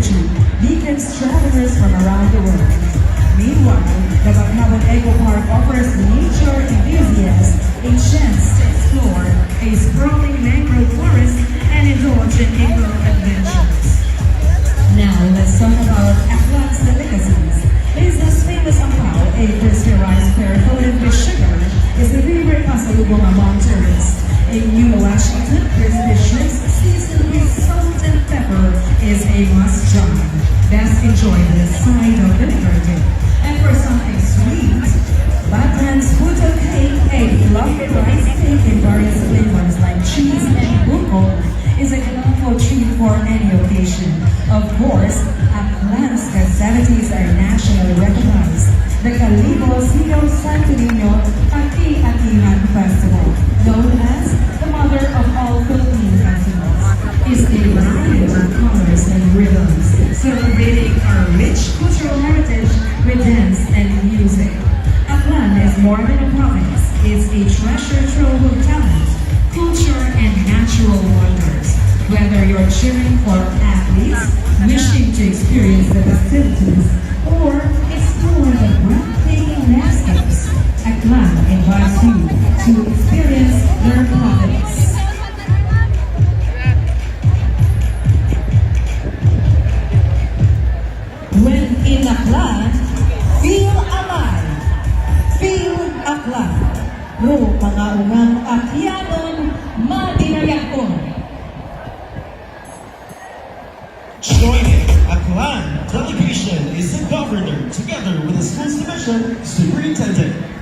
energy beacons travelers from around the world. Meanwhile, the Baclaban Eco Park offers nature enthusiasts a chance to explore a sprawling mangrove forest and indulge in eco adventures. Now, let's talk about Aklan's delicacies. Lisa's famous ampao, a crispy rice pear coated with sugar, is the favorite pasalubong among tourists. A new Washington crispy shrimps seasoned with salt and pepper is a must-try. Best enjoyed with a side of vinegar dip. And for something sweet, Batman's Puto Cake, a fluffy rice cake in various flavors like cheese and buko, is a delightful treat for any occasion. Of course, Aklan's festivities are nationally recognized. The Calibo Sigaw Santo Niño Ati-Atihan Festival, known as the mother of all Philippine festivals, is a variety of colors and rhythms, celebrating our rich cultural heritage with dance and music. Aklan is more than a province. It's a treasure trove of talent, culture, and natural wonders. Whether you're cheering for athletes, wishing to experience the festivities, or explore the breathtaking landscapes, Aklan invites you to experience their province. When in Aklan, feel alive. Feel Aklan. Ro mga ungang akyanon, madinayakon. Joining Aklan delegation is the governor together with the school's division superintendent.